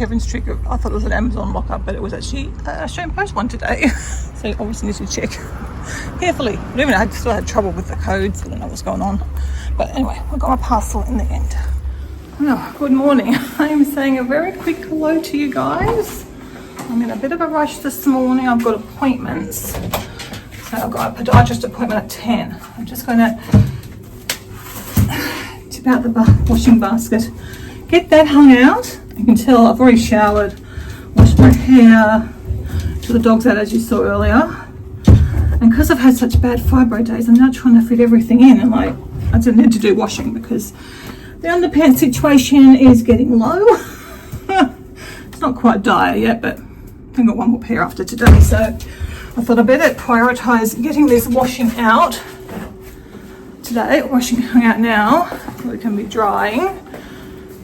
Kevin's trick. I thought it was an Amazon lockup, but it was actually a Australian Post one today. So you obviously need to check carefully. I still had trouble with the codes. I don't know what's going on. But anyway, I got my parcel in the end. Oh, good morning. I'm saying a very quick hello to you guys. I'm in a bit of a rush this morning. I've got appointments. So I've got a podiatrist appointment at 10. I'm just going to tip out the washing basket, get that hung out. You can tell I've already showered, washed my hair, took the dogs out as you saw earlier. And because I've had such bad fibro days, I'm now trying to fit everything in, and like I didn't need to do washing because the underpants situation is getting low. It's not quite dire yet, but I've got one more pair after today, so I thought I better prioritise getting this washing out today. Washing hung out now so it can be drying.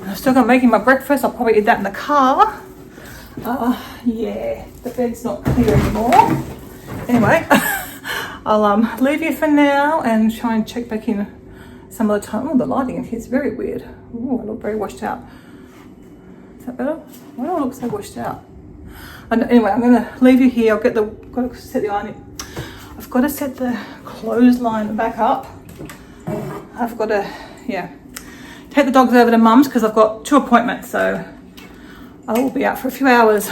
I'm still going to making my breakfast. I'll probably eat that in the car. Yeah, the bed's not clear anymore. Anyway, I'll leave you for now and try and check back in some of the time. Oh, the lighting in here is very weird. Oh, I look very washed out. Is that better? Why do I look so washed out? Anyway, I'm going to leave you here. Got to set the iron. I've got to set the clothesline back up. I've got to, take the dogs over to Mum's because I've got 2 appointments, so I will be out for a few hours.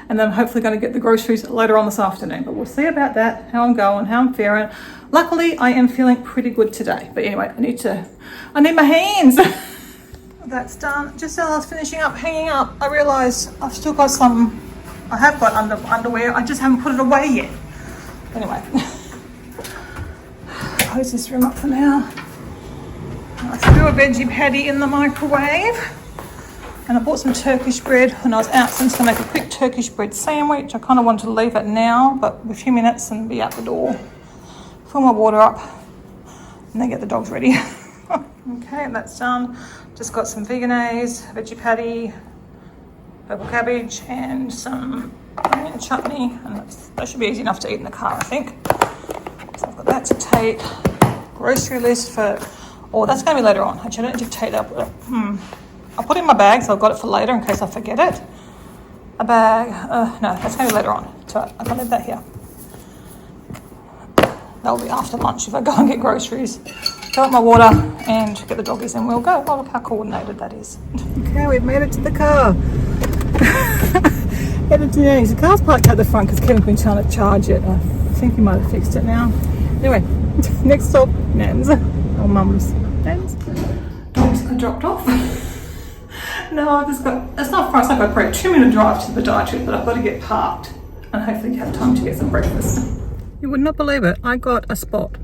And then I'm hopefully going to get the groceries later on this afternoon. But we'll see about that, how I'm going, how I'm faring. Luckily, I am feeling pretty good today. But anyway, I need my hands. That's done. Just as I was finishing up, hanging up, I realised I've still got I have got underwear. I just haven't put it away yet. Anyway, close this room up for now. I threw a veggie patty in the microwave. And I bought some Turkish bread when I was out, so I'm just going to make a quick Turkish bread sandwich. I kind of wanted to leave it now, but a few minutes and be out the door. Fill my water up and then get the dogs ready. Okay, that's done. Just got some veganese, veggie patty, purple cabbage, and some onion chutney. And that should be easy enough to eat in the car, I think. So I've got that to take. Grocery list for... Oh, that's going to be later on. Actually, I don't dictate that. I'll put it in my bag, so I've got it for later in case I forget it. A bag, no, that's going to be later on. So I can leave that here. That'll be after lunch if I go and get groceries. Fill up my water and get the doggies and we'll go. Oh, look how coordinated that is. Okay, we've made it to the car. Headed to the end. The car's parked at the front because Kevin's been trying to charge it. I think he might have fixed it now. Anyway, next stop, Nan's. Or Mum's. Nan's. Dogs got dropped off. No, I've just got, it's not far, it's like a 2-minute drive to the podiatrist, but I've got to get parked and hopefully have time to get some breakfast. You would not believe it, I got a spot.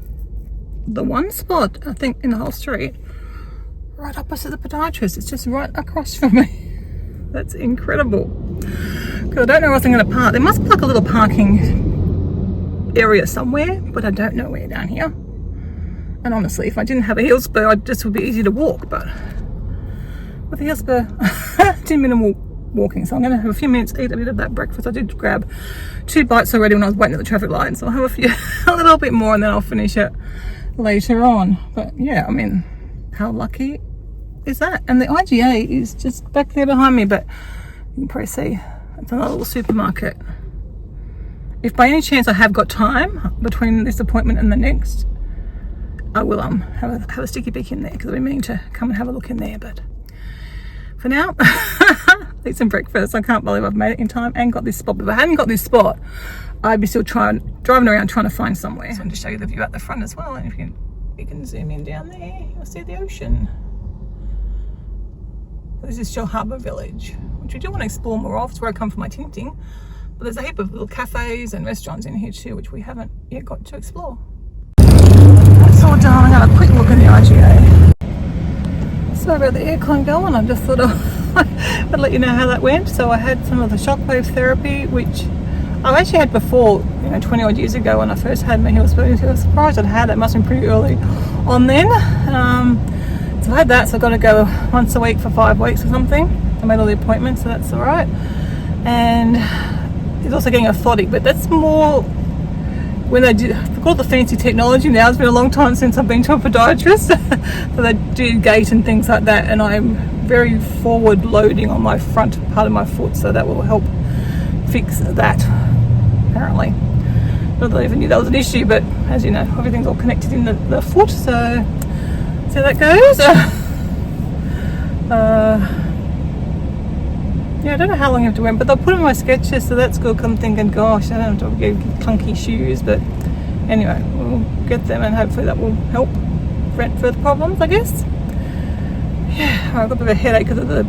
The one spot, I think, in the whole street, right opposite the podiatrist. It's just right across from me. That's incredible. Because I don't know where I'm going to park. There must be like a little parking area somewhere, but I don't know where down here. And honestly, if I didn't have a heel spur, this would be easy to walk, but with a heel spur, 10 minute walking. So I'm going to have a few minutes, eat a bit of that breakfast. I did grab 2 bites already when I was waiting at the traffic light, so I'll have a little bit more and then I'll finish it later on. But yeah, I mean, how lucky is that? And the IGA is just back there behind me, but you can probably see it's another little supermarket. If by any chance I have got time between this appointment and the next, I will have a sticky beak in there because I've been meaning to come and have a look in there. But for now, eat some breakfast. I can't believe I've made it in time and got this spot. But if I hadn't got this spot, I'd be still driving around trying to find somewhere. I just wanted to show you the view at the front as well. And if you can zoom in down there, you'll see the ocean. This is Shell Harbour Village, which we do want to explore more of. It's where I come for my tinting. But there's a heap of little cafes and restaurants in here too, which we haven't yet got to explore. That's all done. I got a quick look at the IGA. Sorry about the aircon going. I just thought I'd let you know how that went. So I had some of the shockwave therapy, which I've actually had before, 20 odd years ago when I first had my heel spur. I was surprised I'd had it. It must have been pretty early on then. So I had that, so I've got to go once a week for 5 weeks or something. I made all the appointments, so that's all right. And he's also getting orthotic, but that's more when they did, I forgot the fancy technology now, it's been a long time since I've been to a podiatrist, so they do gait and things like that, and I'm very forward loading on my front part of my foot, so that will help fix that, apparently. Not that I even knew that was an issue, but as you know, everything's all connected in the foot, so see how that goes. Yeah, I don't know how long I have to wear them, but they'll put them in my sketches, so that's good. I'm thinking, gosh, I don't have to get clunky shoes, but anyway, we'll get them and hopefully that will help prevent further problems, I guess. Yeah, I've got a bit of a headache because of the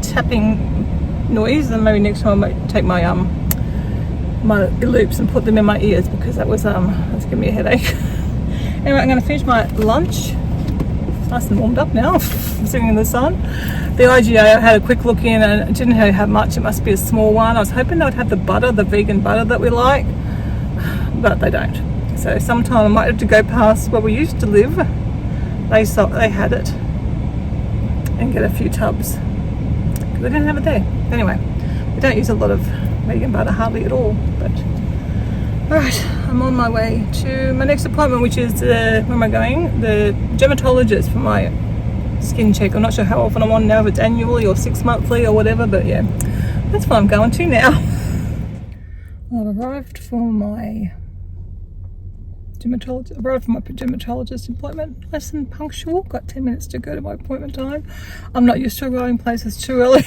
tapping noise, and maybe next time I might take my my loops and put them in my ears, because that's giving me a headache. Anyway, I'm going to finish my lunch. It's nice and warmed up now. I'm sitting in the sun. The IGA, I had a quick look in and it didn't have much. It must be a small one. I was hoping they would have the butter, the vegan butter that we like, but they don't. So sometime I might have to go past where we used to live. They had it, and get a few tubs, because they didn't have it there. Anyway, we don't use a lot of vegan butter, hardly at all. But alright, I'm on my way to my next appointment, which is where am I going? The dermatologist for my skin check. I'm not sure how often I'm on now, if it's annually or 6 monthly or whatever, but yeah, that's what I'm going to now. I've arrived for my dermatologist appointment. Nice and punctual. Got 10 minutes to go to my appointment time. I'm not used to arriving places too early.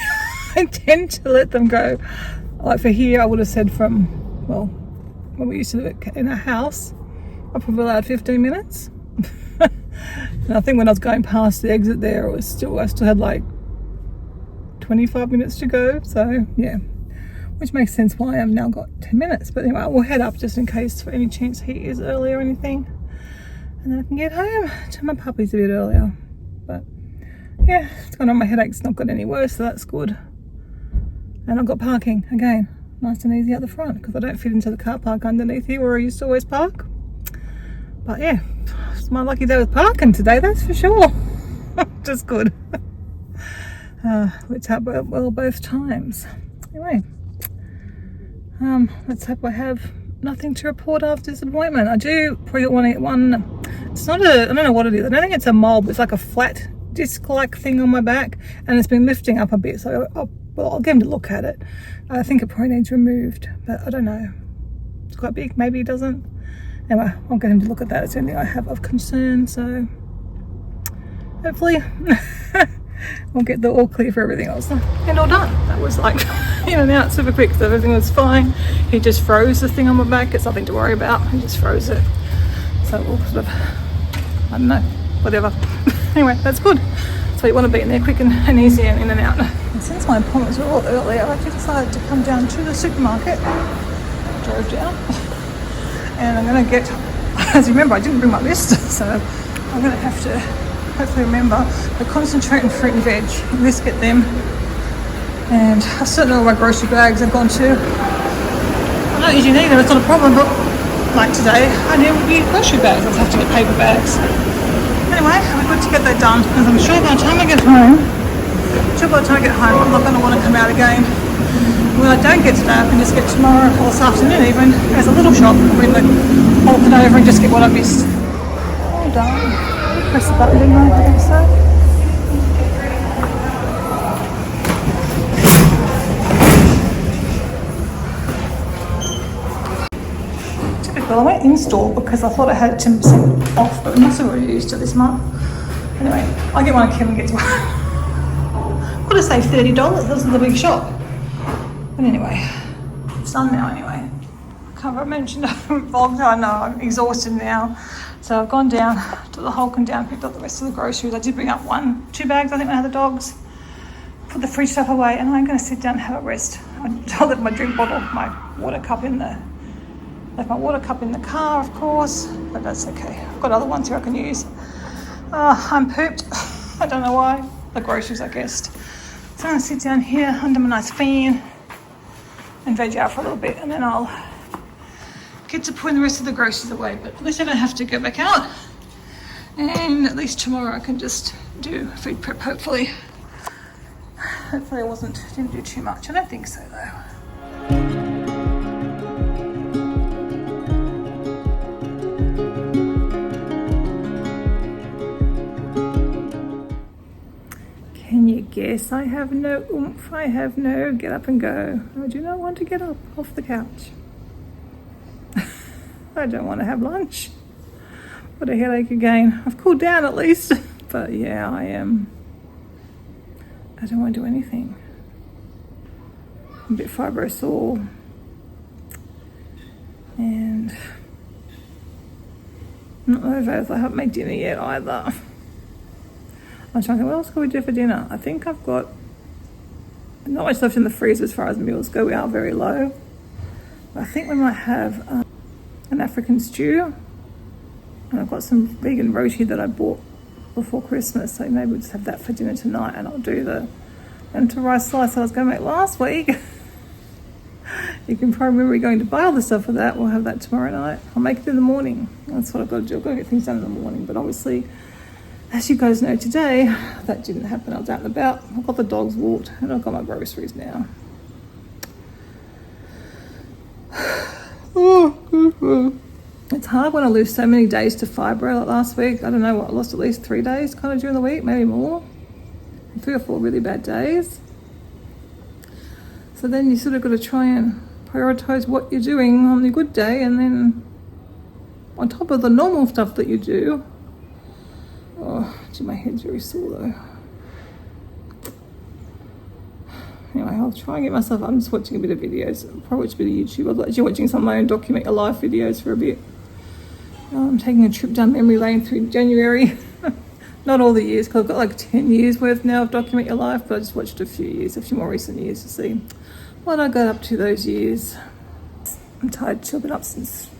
I tend to let them go. Like for here, I would have said from, well, when we used to live in a house, I probably allowed 15 minutes. And I think when I was going past the exit there, I still had like 25 minutes to go. So yeah, which makes sense why I've now got 10 minutes. But anyway, we'll head up just in case for any chance he is early or anything, and then I can get home to my puppies a bit earlier. But yeah, it's gone on. My headache's not got any worse, so that's good. And I've got parking again, nice and easy at the front, because I don't fit into the car park underneath here where I used to always park. But yeah, it's my lucky day with parking today, that's for sure. Just good. Let's hope well both times. Anyway, let's hope I have nothing to report after this appointment. I do probably want to get one. It's not I don't know what it is. I don't think it's a mole, but it's like a flat disc-like thing on my back, and it's been lifting up a bit. So I'll get him to look at it. I think it probably needs removed, but I don't know. It's quite big. Maybe it doesn't. Anyway, I'll get him to look at that. It's the only thing I have of concern. So hopefully we'll get the all clear for everything else. And all done. That was like in and out super quick. So everything was fine. He just froze the thing on my back. It's nothing to worry about. He just froze it. So we'll sort of, I don't know, whatever. Anyway, that's good. So you want to be in there quick and easy and in and out. And since my appointments were all early, I actually decided to come down to the supermarket. Drove down. And I'm going to get, as you remember, I didn't bring my list, so I'm going to have to hopefully remember the concentrate and fruit and veg. At least get them. And I've certainly all my grocery bags I've gone to. I don't usually need them, it's not a problem, but like today, I need grocery bags. I'll have to get paper bags. Anyway, I'm good to get that done, because I'm sure by the time I get home, I'm not going to want to come out again. When I don't get today, I can just get tomorrow or this afternoon even. There's a little shop, bring the whole thing over and just get what I missed. All done. Press the button, didn't I think so? Typical, I went in store because I thought I had 10% off, but we must have already used it this month. Anyway, I'll get one and Kevin gets one. Could have saved $30, this is the big shop. But anyway, it's done now anyway. I can't mention vlogs. I know I'm exhausted now. So I've gone down to the Hulk and down, picked up the rest of the groceries. I did bring up 2 bags, I think, when I had the dogs. Put the fridge stuff away, and I'm going to sit down and have a rest. I left my drink bottle, my water cup in the car, of course, but that's okay. I've got other ones here I can use. I'm pooped. I don't know why. The groceries, I guess. So I'm going to sit down here under my nice fan and veg out for a little bit, and then I'll get to putting the rest of the groceries away. But at least I don't have to go back out, and at least tomorrow I can just do food prep. Hopefully I didn't do too much. I don't think so though. guess I have no oomph. I have no get up and go. I do not want to get up off the couch. I don't want to have lunch. What a headache again. I've cooled down at least. But yeah, I don't want to do anything. I'm a bit fibrosore. And not those. I haven't made dinner yet either. I'm trying to think, what else can we do for dinner? I think I've got not much left in the freezer as far as meals go. We are very low. I think we might have an African stew. And I've got some vegan roti that I bought before Christmas. So maybe we'll just have that for dinner tonight. And I'll do the lentil rice slice I was going to make last week. You can probably remember going to buy all the stuff for that. We'll have that tomorrow night. I'll make it in the morning. That's what I've got to do. I've got to get things done in the morning. But obviously, as you guys know today, that didn't happen. I was out and about. I've got the dogs walked and I've got my groceries now. It's hard when I lose so many days to fibro. Like last week, I don't know what, I lost at least 3 days kind of during the week, maybe more. 3 or 4 really bad days. So then you sort of got to try and prioritize what you're doing on the good day, and then on top of the normal stuff that you do. Oh, gee, my head's very sore though. Anyway, I'll try and get myself, I'm just watching a bit of videos. I'll probably watch a bit of YouTube. I was actually watching some of my own Document Your Life videos for a bit. I'm taking a trip down memory lane through January. Not all the years, because I've got like 10 years worth now of Document Your Life, but I just watched a few more recent years to see what I got up to those years. I'm tired too. I've been up since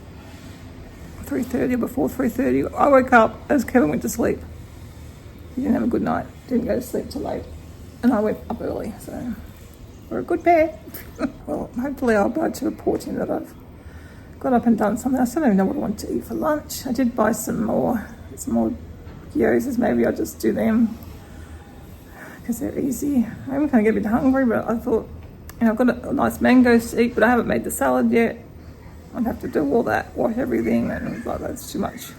3:30 or before 3:30. I woke up as Kevin went to sleep. He didn't have a good night. Didn't go to sleep till late. And I went up early, so we're a good pair. Well, hopefully I'll be able to report in that I've got up and done something. I still don't even know what I want to eat for lunch. I did buy some more gyozas. Maybe I'll just do them because they're easy. I'm kind of get a bit hungry, but I thought, I've got a nice mangoes to eat, but I haven't made the salad yet. I'd have to do all that, wash everything, and like that's too much.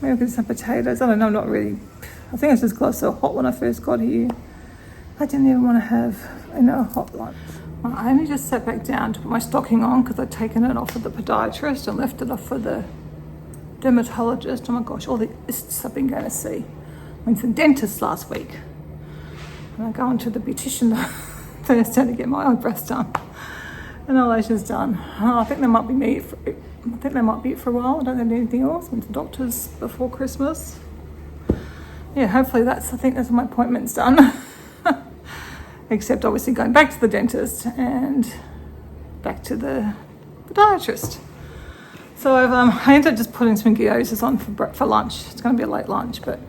Maybe I'll get some potatoes. I don't know, I'm not really. I think it's just because it was so hot when I first got here. I didn't even want to have, a hot lunch. Well, I only just sat back down to put my stocking on because I'd taken it off with the podiatrist and left it off for the dermatologist. Oh my gosh, all the ists I've been going to see. I went to the dentist last week. And I go on to the beautician Thursday to get my eyebrows done. And eyelashes done. I think they might be it for a while. I don't need anything else. Went to the doctor's before Christmas. Yeah, hopefully I think that's my appointment's done. Except obviously going back to the dentist and back to the podiatrist. So I ended up just putting some gyozas on for lunch. It's going to be a late lunch, but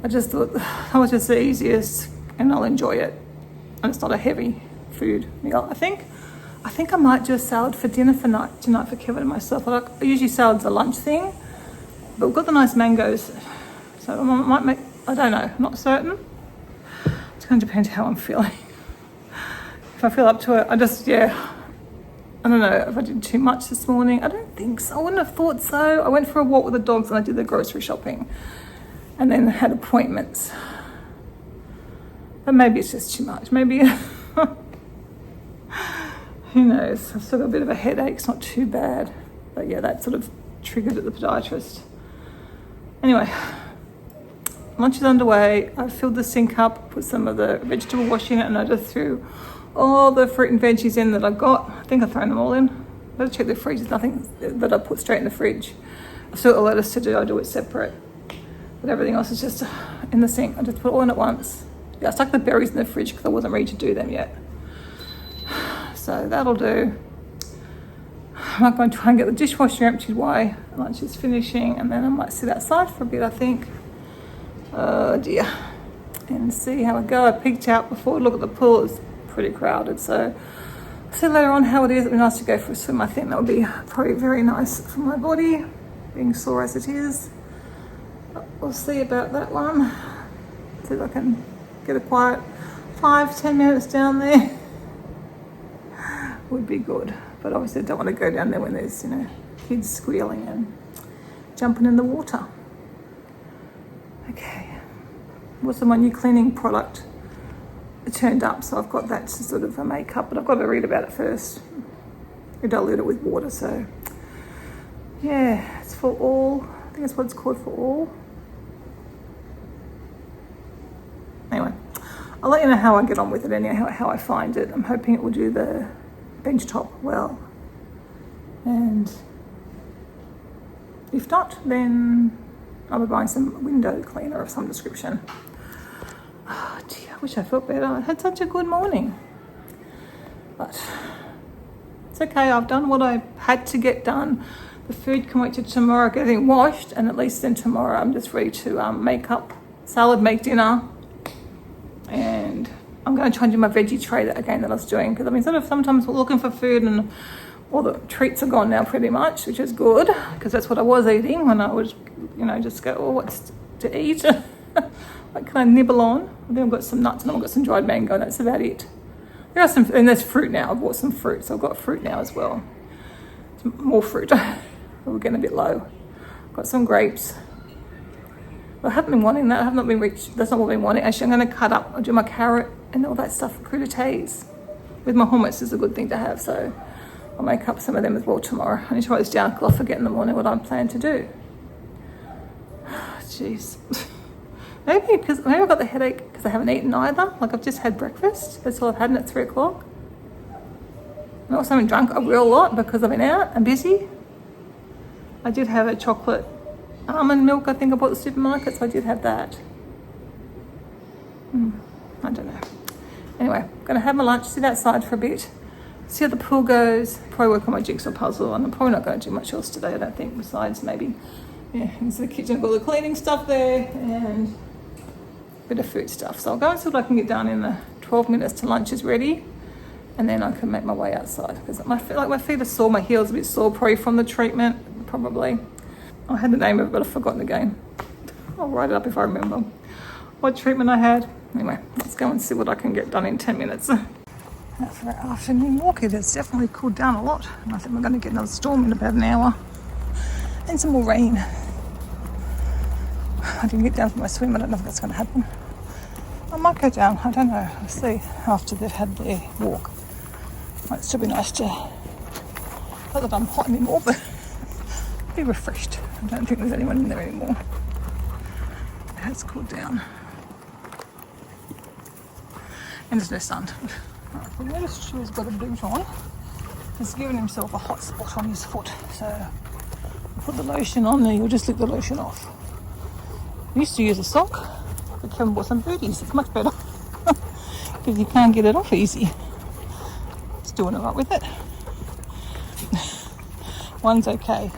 I just thought that was just the easiest and I'll enjoy it. And it's not a heavy food meal. I think I might do a salad for dinner tonight for Kevin and myself. Usually salad's a lunch thing, but we've got the nice mangoes. So I might make, I don't know, I'm not certain. It's going to depend how I'm feeling. If I feel up to it, I don't know if I did too much this morning. I don't think so. I wouldn't have thought so. I went for a walk with the dogs and I did the grocery shopping and then had appointments. But maybe it's just too much. Maybe, who knows? I've still got a bit of a headache. It's not too bad. But yeah, that sort of triggered at the podiatrist. Anyway, lunch is underway. I filled the sink up, put some of the vegetable wash in it, and I just threw all the fruit and veggies in that I got. I think I've thrown them all in. Better check the fridge. There's nothing that I put straight in the fridge. I've still got lettuce to do. I do it separate. But everything else is just in the sink. I just put it all in at once. Yeah, I stuck the berries in the fridge because I wasn't ready to do them yet. So that'll do. I'm going to try and get the dishwasher emptied while lunch is finishing, and then I might sit outside for a bit, I think. Oh dear. And see how I go. I peeked out before to look at the pool. It's pretty crowded, so I'll see later on how it is. It'd be nice to go for a swim. I think that would be probably very nice for my body, being sore as it is. But we'll see about that one. See if I can get a quiet 5-10 minutes down there. Would be good. But obviously I don't want to go down there when there's, kids squealing and jumping in the water. Okay. was my new cleaning product. It turned up, so I've got that to sort of make up, but I've got to read about it first. We dilute it with water, so yeah, it's for all. I think that's what it's called, for all. Anyway, I'll let you know how I get on with it anyhow, how I find it. I'm hoping it will do the bench top well. And if not, then I'll be buying some window cleaner of some description. Oh, gee, I wish I felt better. I had such a good morning. But it's okay, I've done what I had to get done. The food can wait till tomorrow getting washed, and at least then tomorrow I'm just ready to make up salad, make dinner. And I'm going to try and do my veggie tray that I was doing, because I've been sort of sometimes looking for food and all the treats are gone now pretty much, which is good, because that's what I was eating when I was, just go, oh, what's to eat? What can I nibble on? I think I've got some nuts and I've got some dried mango, and that's about it. There are some, and there's fruit now. I've bought some fruit, so I've got fruit now as well. Some more fruit. We're getting a bit low. Got some grapes. I haven't been wanting that. I have not been reached. That's not what I've been wanting. Actually, I'm going to cut up. I'll do my carrot and all that stuff for crudités. With my hummus is a good thing to have, so I'll make up some of them as well tomorrow. I need to write this down because I'll forget in the morning what I'm planning to do. Jeez. Maybe I got the headache because I haven't eaten either. Like, I've just had breakfast. That's all I've had, and it's 3 o'clock. I also haven't drunk a real lot because I've been out and busy. I did have a chocolate almond milk, I think I bought at the supermarket, so I did have that. I don't know. Anyway, I'm going to have my lunch, sit outside for a bit, see how the pool goes, probably work on my jigsaw puzzle, and I'm probably not going to do much else today, I don't think, besides maybe, into the kitchen, I've got all the cleaning stuff there, and a bit of food stuff. So I'll go and see what I can get done in the 12 minutes till lunch is ready, and then I can make my way outside, because my feet are sore, my heel's a bit sore, probably from the treatment, probably. I had the name of it, but I've forgotten again. I'll write it up if I remember what treatment I had. Anyway, let's go and see what I can get done in 10 minutes. For our afternoon walk, it has definitely cooled down a lot. And I think we're going to get another storm in about an hour. And some more rain. I didn't get down for my swim. I don't know if that's going to happen. I might go down. I don't know. I'll see after they've had their walk. Might still be nice to... Not that I'm hot anymore, but be refreshed. I don't think there's anyone in there anymore. It has cooled down. And there's no sun. Right, the notice Stu's got a boot on. He's given himself a hot spot on his foot. So put the lotion on there, you'll just lick the lotion off. I used to use a sock, but Kevin bought some booties. It's much better because you can't get it off easy. It's doing it right with it. One's okay.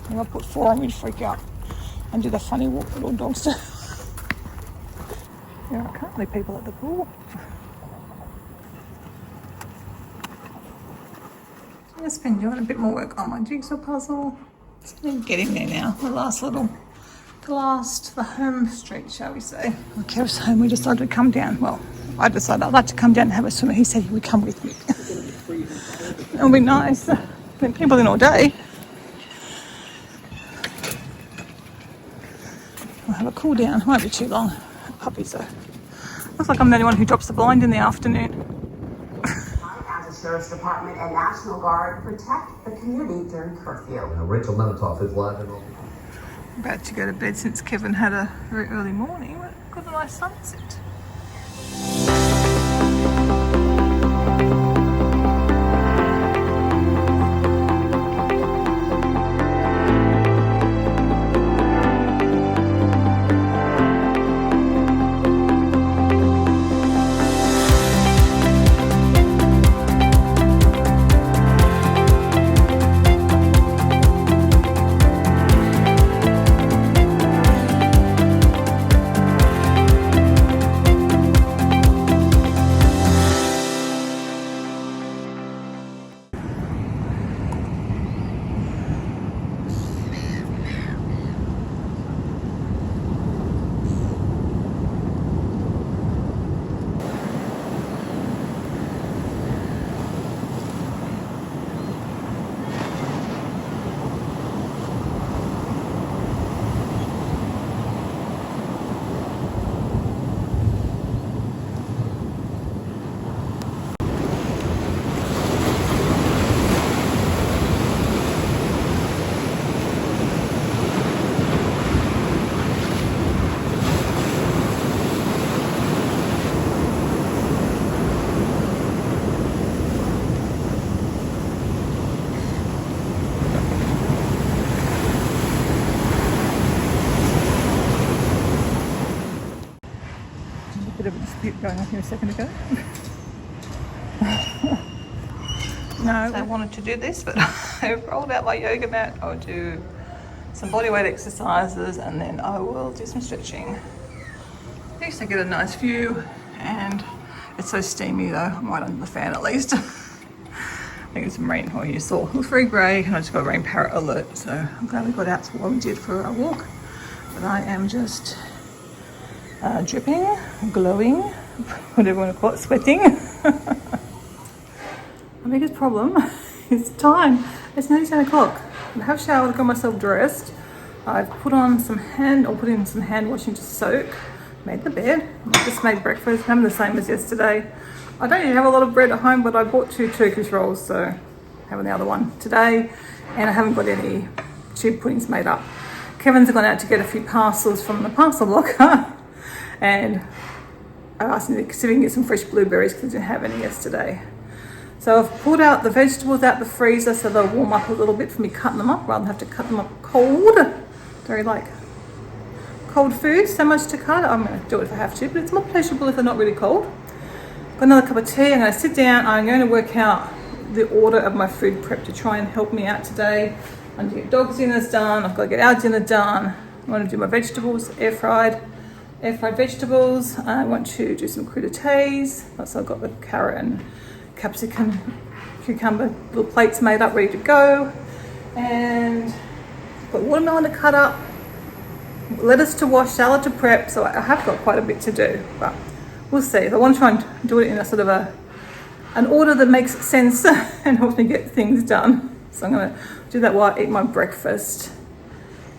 And I'll put 4 on me to freak out and do the funny walk that all dogs do. Yeah, I can't leave people at the pool. I've just been doing a bit more work on my jigsaw puzzle. It's getting there now. The home street, shall we say. When Kev's home, we decided to come down. Well, I decided I'd like to come down and have a swim. He said he would come with me. It'll be nice. Been people in all day. We'll have a cool down. Won't be too long. Puppies though. Looks like I'm the only one who drops the blind in the afternoon. As a Sheriff's Department and National Guard protect the community during curfew. Now, Rachel Menatoff is live and all. About to go to bed since Kevin had a very early morning. Got a nice sunset. going on here a second ago. No, I wanted to do this, but I rolled out my yoga mat. I'll do some bodyweight exercises and then I will do some stretching. At least I get a nice view, and it's so steamy though. I'm right under the fan at least. I think it's some rain. Oh, you saw it was very grey, and I just got a rain parrot alert, so I'm glad we got out to what we did for our walk. But I am just dripping, glowing, whatever you want to call it, sweating. My biggest problem is time. It's nearly 10 o'clock. I have showered, got myself dressed. I've put in some hand washing to soak. Made the bed. I just made breakfast. I'm the same as yesterday. I don't even have a lot of bread at home, but I bought 2 Turkish rolls, so having the other one today. And I haven't got any tube puddings made up. Kevin's gone out to get a few parcels from the parcel locker, and I asked him to see if he can get some fresh blueberries because I didn't have any yesterday. So I've pulled out the vegetables out the freezer so they'll warm up a little bit for me cutting them up, rather than have to cut them up cold. Very like cold food, so much to cut. I'm going to do it if I have to, but it's more pleasurable if they're not really cold. Got another cup of tea. I'm going to sit down. I'm going to work out the order of my food prep to try and help me out today. I'm going to get dog's dinners done. I've got to get our dinner done. I want to do my vegetables, air fried vegetables. I want to do some crudités. So I've got the carrot and capsicum, cucumber, little plates made up, ready to go. And got watermelon to cut up, lettuce to wash, salad to prep. So I have got quite a bit to do, but we'll see. I want to try and do it in a sort of an order that makes sense and helps me get things done. So I'm going to do that while I eat my breakfast,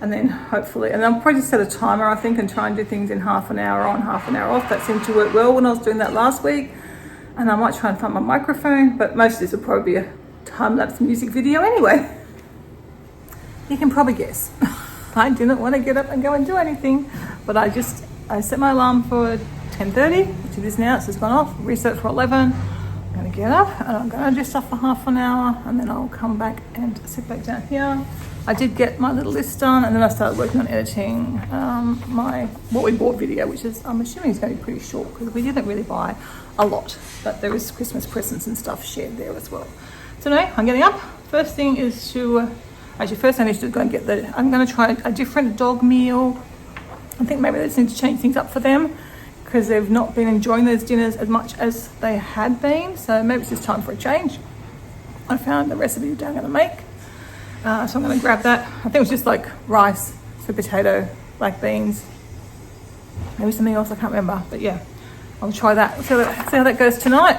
and then hopefully, and I'll probably just set a timer, I think, and try and do things in half an hour on, half an hour off. That seemed to work well when I was doing that last week. And I might try and find my microphone, but most of this will probably be a time-lapse music video anyway. You can probably guess. I didn't want to get up and go and do anything, but I set my alarm for 10:30, which it is now. It's just gone off. Reset for 11. I'm going to get up and I'm going to do stuff for half an hour, and then I'll come back and sit back down here. I did get my little list done, and then I started working on editing my what we bought video, which is, I'm assuming, is going to be pretty short because we didn't really buy a lot, but there is Christmas presents and stuff shared there as well. So anyway, I'm getting up. First thing is to first I need to go and get I'm going to try a different dog meal. I think maybe they just need to change things up for them because they've not been enjoying those dinners as much as they had been. So maybe it's just time for a change. I found the recipe that I'm going to make. So I'm going to grab that. I think it was just like rice, sweet potato, black beans, maybe something else, I can't remember. But yeah, I'll try that. See how that goes tonight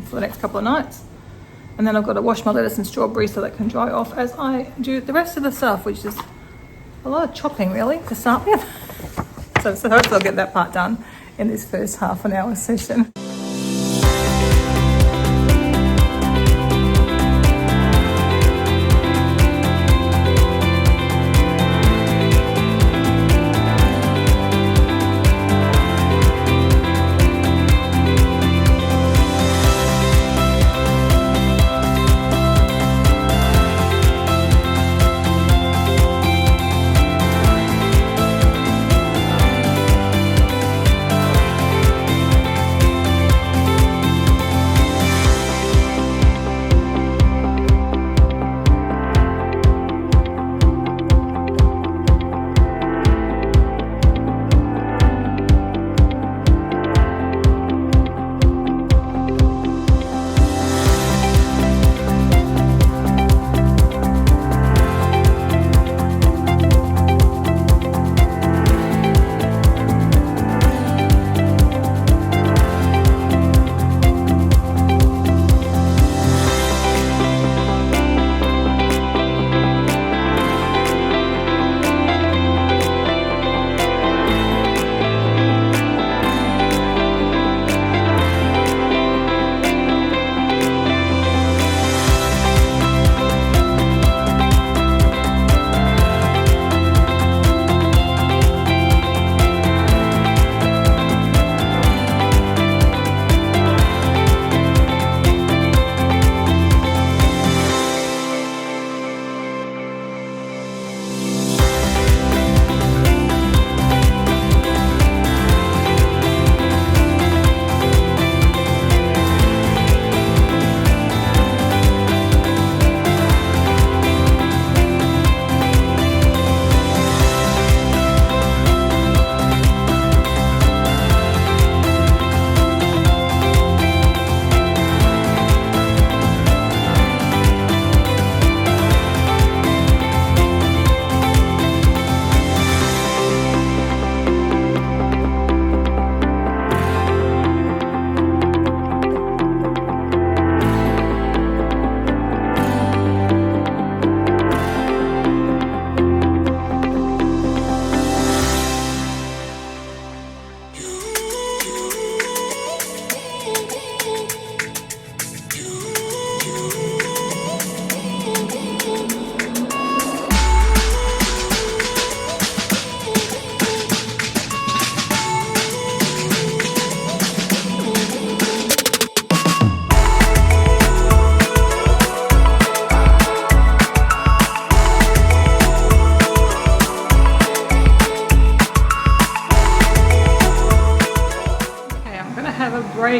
for the next couple of nights. And then I've got to wash my lettuce and strawberries so that can dry off as I do the rest of the stuff, which is a lot of chopping really to start with. So hopefully I'll get that part done in this first half an hour session.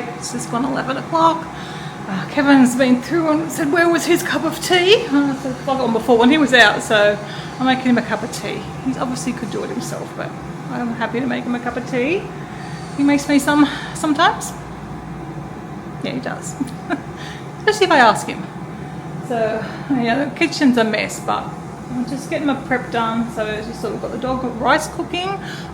break. It's just gone 11 o'clock. Kevin's been through and said where was his cup of tea. I said I got on before when he was out, so I'm making him a cup of tea. He obviously could do it himself, but I'm happy to make him a cup of tea. He makes me some sometimes. Yeah, he does. Especially if I ask him. So yeah, the kitchen's a mess, but I'm just getting my prep done. So as you saw, we've got the dog rice cooking.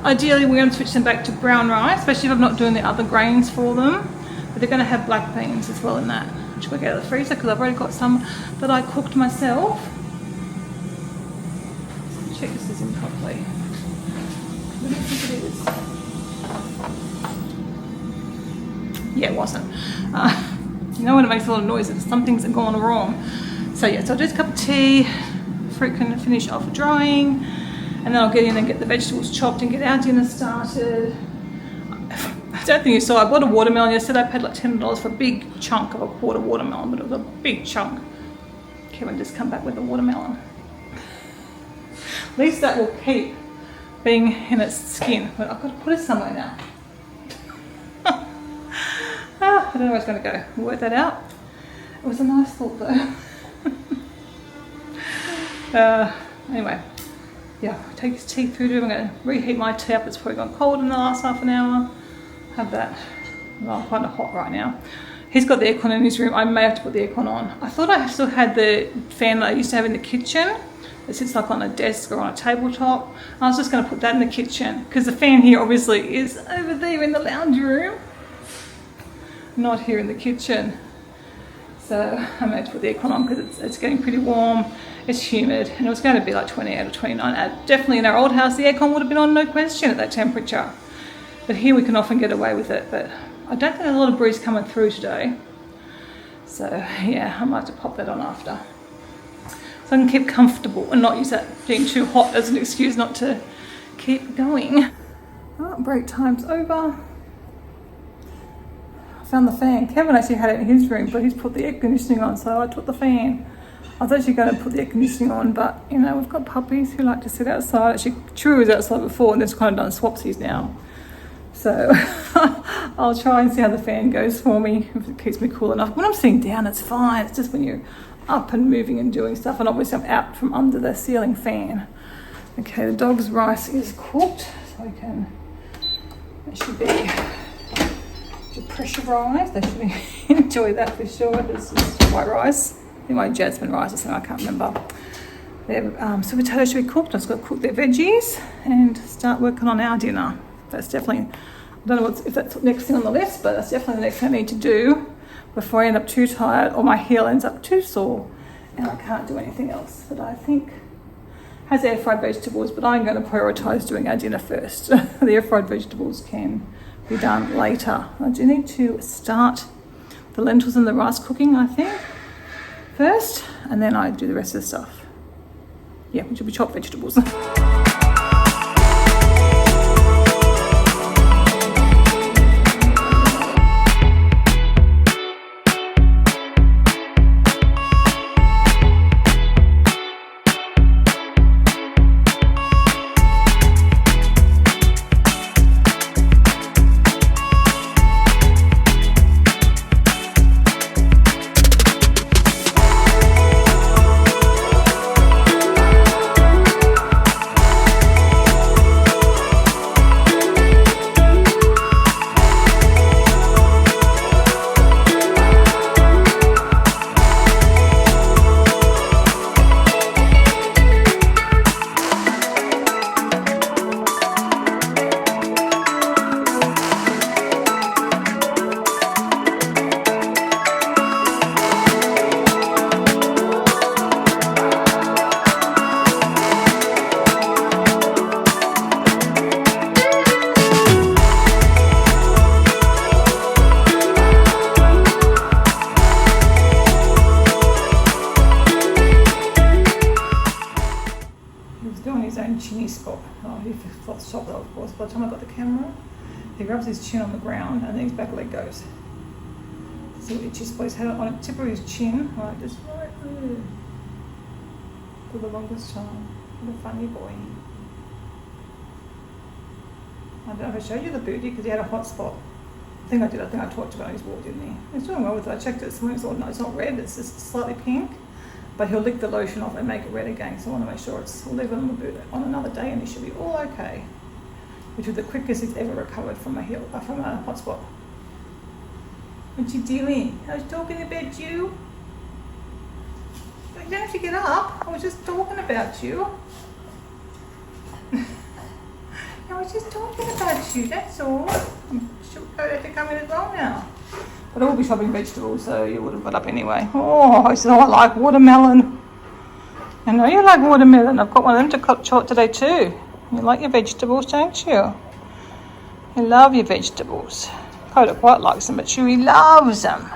Ideally we're going to switch them back to brown rice, especially if I'm not doing the other grains for them. But they're going to have black beans as well in that, which we'll get out of the freezer because I've already got some that I cooked myself. Let's check this is in properly. What do you think it is? Yeah, it wasn't. You know when it makes a lot of noise, some things have gone wrong. So yeah, so I'll do a cup of tea, fruit can finish off drying, and then I'll get in and get the vegetables chopped and get our dinner started. I don't think you saw, I bought a watermelon yesterday. I paid like $10 for a big chunk of a quarter watermelon, but it was a big chunk. Kevin just come back with a watermelon. At least that will keep being in its skin, but I've got to put it somewhere now. I don't know where it's going to go. We'll work that out. It was a nice thought though. Anyway, yeah, take his tea through to him. I'm going to reheat my tea up. It's probably gone cold in the last half an hour. Have that. Well, I'm kind of hot right now. He's got the aircon in his room. I may have to put the aircon on. I thought I still had the fan that I used to have in the kitchen. It sits like on a desk or on a tabletop. I was just going to put that in the kitchen because the fan here obviously is over there in the lounge room, not here in the kitchen. So I may have to put the aircon on because it's getting pretty warm. It's humid and it was going to be like 28 or 29. Definitely in our old house the aircon would have been on, no question, at that temperature. But here we can often get away with it, but I don't think there's a lot of breeze coming through today. So yeah, I might have to pop that on after. So I can keep comfortable and not use that being too hot as an excuse not to keep going. Oh, break time's over. I found the fan. Kevin actually had it in his room, but he's put the air conditioning on, so I took the fan. I was actually going to put the air conditioning on, but you know, we've got puppies who like to sit outside. Actually, True was outside before and they've kind of done swapsies now. So I'll try and see how the fan goes for me, if it keeps me cool enough. When I'm sitting down, it's fine. It's just when you're up and moving and doing stuff, and obviously I'm out from under the ceiling fan. Okay, the dog's rice is cooked, so it should be pressurised. They should enjoy that for sure. This is white rice. I think my jasmine rice or something, I can't remember. So potatoes should be cooked. I've just got to cook their veggies and start working on our dinner. That's definitely, I don't know if that's the next thing on the list, but that's definitely the next thing I need to do before I end up too tired or my heel ends up too sore and I can't do anything else. But I think has air fried vegetables, but I'm going to prioritise doing our dinner first. The air fried vegetables can be done later. I do need to start the lentils and the rice cooking, I think, first, and then I do the rest of the stuff. Yeah, which will be chopped vegetables. Of course, by the time I got the camera, he rubs his chin on the ground and then his back leg goes. See what itchy spot he's had on the tip of his chin, like just right there for the longest time. What a funny boy. I don't know if I showed you the booty because he had a hot spot. think I did. I think I talked about his walk, didn't he? He's doing well with it. I checked it this morning. It's not red. It's just slightly pink. But he'll lick the lotion off and make it red again. So I want to make sure we'll leave it on the boot on another day, and he should be all okay. Which was the quickest he's ever recovered from a hot spot. What you doing? I was talking about you. You don't have to get up. I was just talking about you. I was just talking about you, that's all. She'll have to come in as well now. But I will be shopping vegetables, so you would have got up anyway. Oh, I said, I like watermelon. I know you like watermelon. I've got one of them to chop today too. You like your vegetables, don't you? You love your vegetables. Coda quite likes them, but Chewy loves them.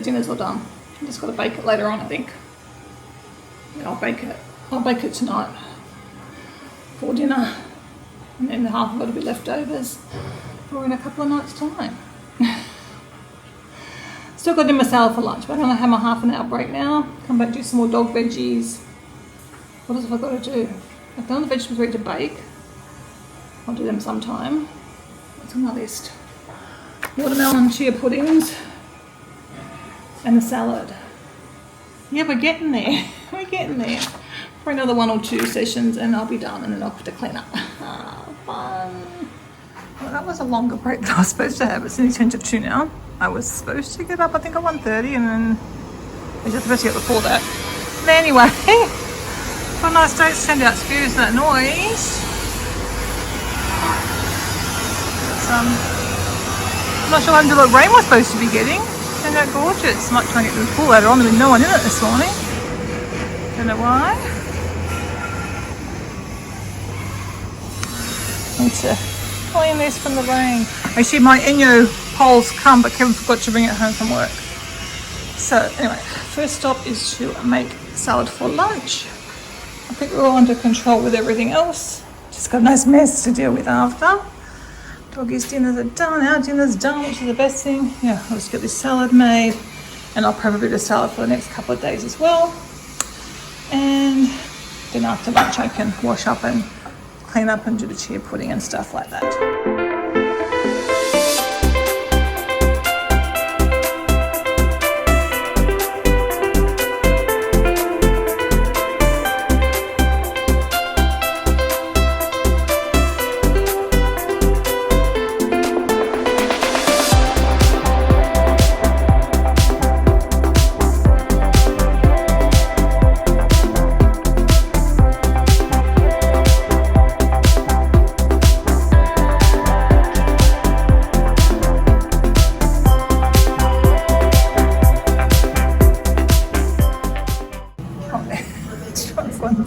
Dinner's all done. I'm just got to bake it later on, I think. Yeah, I'll bake it tonight for dinner, and then half of it will be leftovers for in a couple of nights' time. Still got to do my salad for lunch, but I'm going to have my half an hour break now. Come back, do some more dog veggies. What else have I got to do? I've done the vegetables ready to bake. I'll do them sometime. What's on my list? Watermelon chia puddings. And the salad. Yeah, we're getting there. We're getting there. For another 1 or 2 sessions and I'll be done, and then I'll have to clean up. Fun. Well, that was a longer break than I was supposed to have. It's nearly 10 to 2 now. I was supposed to get up, I think, at 1:30, and then I was just supposed to get before that. But anyway, got a nice day to send out. Excuse that noise. I'm not sure what rain we're supposed to be getting. Turned out gorgeous. Might try and get to the pool later on. There's been no one in it this morning. Don't know why. Need to clean this from the rain. Actually, my Inyo pole's come, but Kevin forgot to bring it home from work. So anyway, first stop is to make salad for lunch. I think we're all under control with everything else. Just got a nice mess to deal with after. Doggies' dinners are done, our dinner's done, which is the best thing. Yeah, I'll just get this salad made, and I'll probably do salad for the next couple of days as well. And then after lunch I can wash up and clean up and do the chia pudding and stuff like that.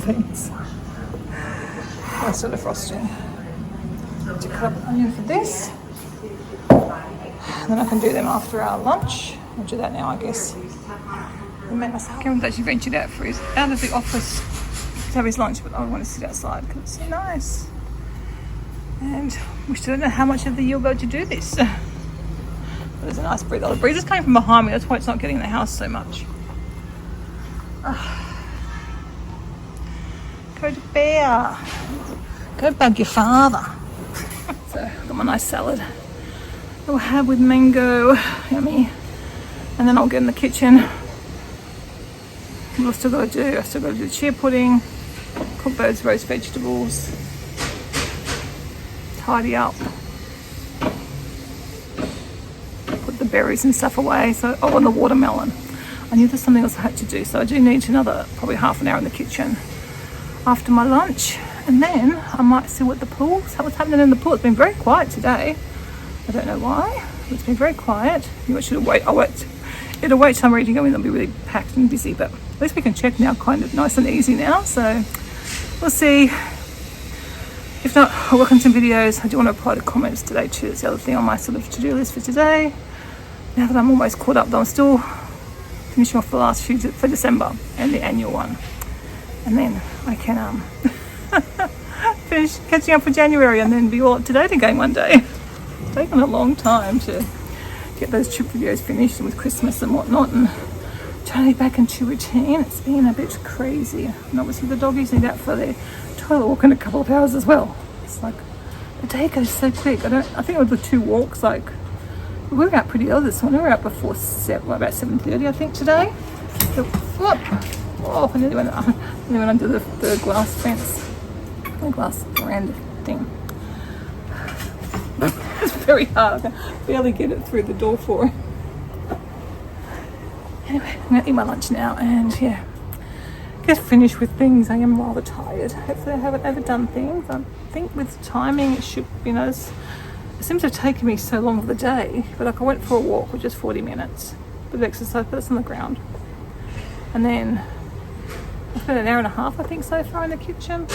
Things. That's sort of frosting. To cut up onion for this. Then I can do them after our lunch. I'll do that now, I guess. Kevin's actually ventured out of the office to have his lunch, but I want to sit outside because it's so nice. And we still don't know how much of the year we'll be able to do this. But there's a nice breeze. The breeze is coming from behind me, that's why it's not getting in the house so much. Go to bear. Go bug your father. So I've got my nice salad that we'll have with mango. Yummy. And then I'll get in the kitchen. What I've still got to do? I've still got to do chia pudding, cook those roast vegetables, tidy up, put the berries and stuff away. So, oh, and the watermelon. I knew there's something else I had to do, so I do need another probably half an hour in the kitchen after my lunch, and then I might see what the pool. So what's happening in the pool? It's been very quiet today. I don't know why. It's been very quiet. You should wait. It'll wait till I'm ready to go in. It'll be really packed and busy, but at least we can check now, kind of nice and easy now. So we'll see. If not, I'll work on some videos. I do want to reply to comments today too. That's the other thing on my sort of to-do list for today. Now that I'm almost caught up, though, I'm still finishing off the last few for December and the annual one. And then I can finish catching up for January and then be all up to date again one day. It's taken a long time to get those trip videos finished with Christmas and whatnot, and trying to get back into routine. It's been a bit crazy. And obviously the doggies need out for their toilet walk in a couple of hours as well. It's like the day goes so quick. I think it was the 2 walks, like we were out pretty early this morning. We were out before about 7:30 I think today. So, whoop. Oh, I nearly went under the glass fence, the glass veranda thing. It's very hard. I can barely get it through the door for it. Anyway, I'm going to eat my lunch now and yeah, get finished with things. I am rather tired. Hopefully I haven't overdone things. I think with timing it should, it seems to have taken me so long of the day, but like I went for a walk, which is 40 minutes. Bit of exercise, but it's on the ground. And then I spent an hour and a half, I think, so far in the kitchen.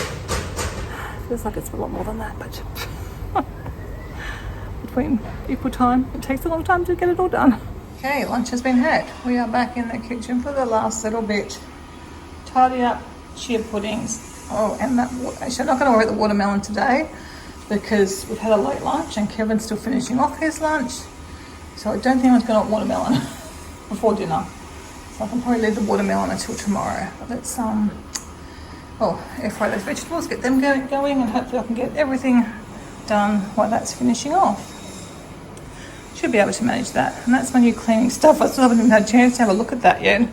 Feels like it's a lot more than that, but between equal time, it takes a long time to get it all done. Okay, lunch has been had. We are back in the kitchen for the last little bit. Tidy up chia puddings. Oh, and that actually, I'm not going to worry about the watermelon today because we've had a late lunch and Kevin's still finishing off his lunch. So I don't think I'm going to want watermelon before dinner. So I can probably leave the watermelon until tomorrow. But let's air fry those vegetables, get them going, and hopefully I can get everything done while that's finishing off. Should be able to manage that. And that's my new cleaning stuff. I still haven't even had a chance to have a look at that yet.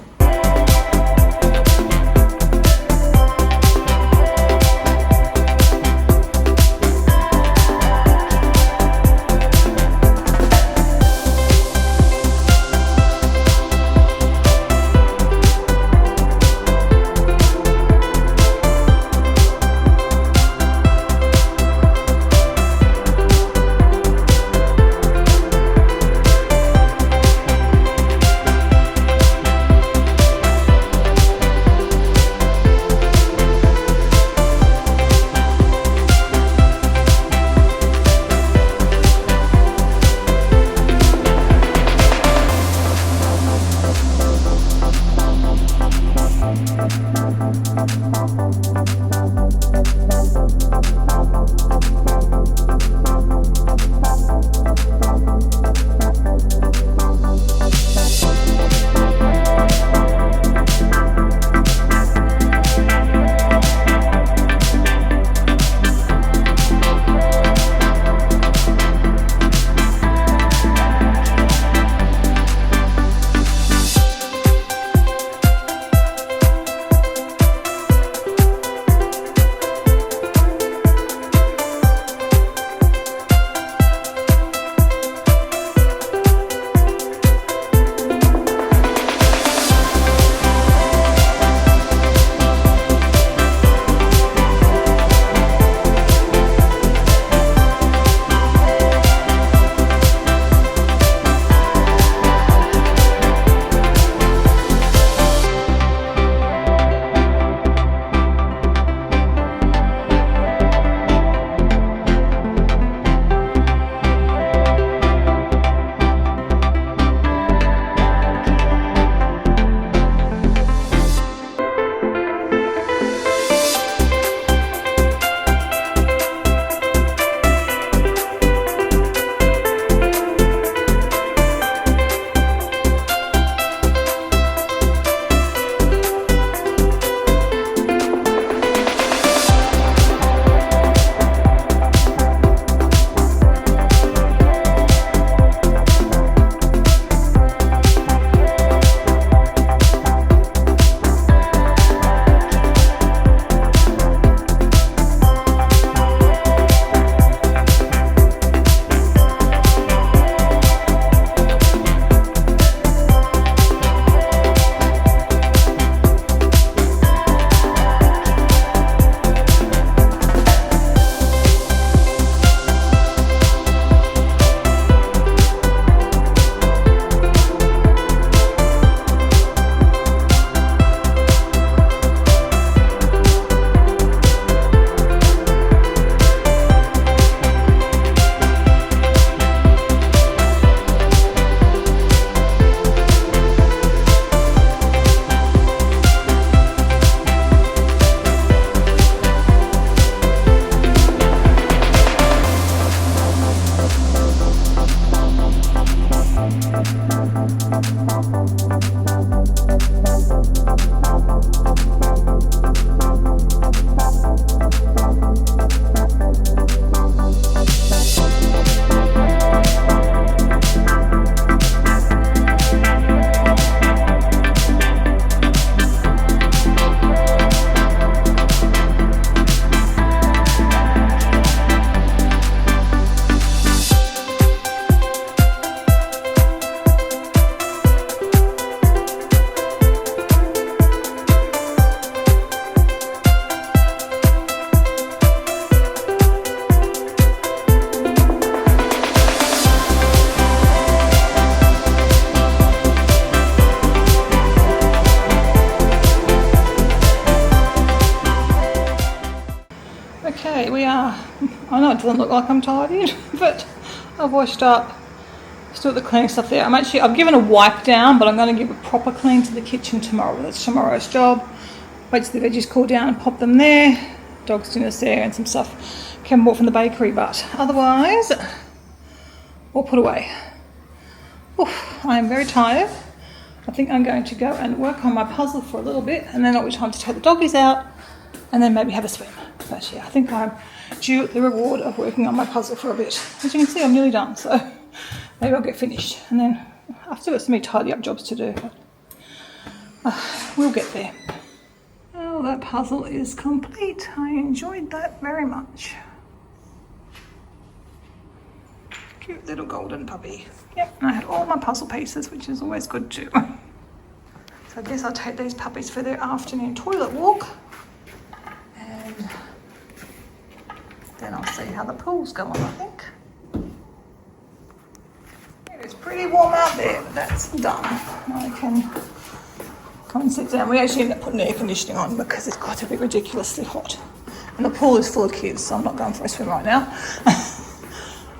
Okay, I know it doesn't look like I'm tired, but I've washed up, still got the cleaning stuff there. I've given a wipe down, but I'm going to give a proper clean to the kitchen tomorrow. That's tomorrow's job. Wait till the veggies cool down and pop them there. Dog's dinner's there and some stuff Ken bought from the bakery, but otherwise, all put away. Oof, I am very tired. I think I'm going to go and work on my puzzle for a little bit, and then it'll be time to take the doggies out and then maybe have a swim. But yeah, I think I'm due the reward of working on my puzzle for a bit. As you can see, I'm nearly done, so maybe I'll get finished. And then I've still got so many tidy up jobs to do, but we'll get there. Oh, that puzzle is complete. I enjoyed that very much. Cute little golden puppy. Yep, and I had all my puzzle pieces, which is always good too. So I guess I'll take these puppies for their afternoon toilet walk. And then I'll see how the pool's going, I think. It's pretty warm out there, but that's done. I can come and sit down. We actually end up putting air conditioning on because it's got to be ridiculously hot. And the pool is full of kids, so I'm not going for a swim right now.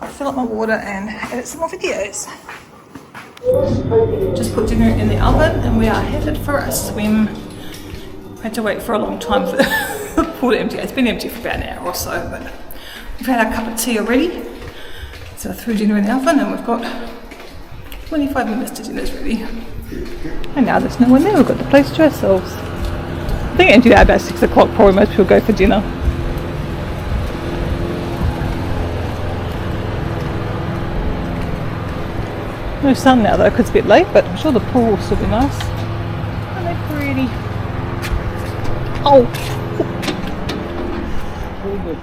I'll fill up my water and edit some more videos. Just put dinner in the oven and we are headed for a swim. I had to wait for a long time for the pool to empty. It's been empty for about an hour or so, but we've had our cup of tea already. So I threw dinner in the oven and we've got 25 minutes to dinner's ready. And now there's no one there, we've got the place to ourselves. I think it emptied out about 6 o'clock, probably most people go for dinner. No sun now though, because it's a bit late, but I'm sure the pool will still be nice. Aren't they pretty? Oh! Very good.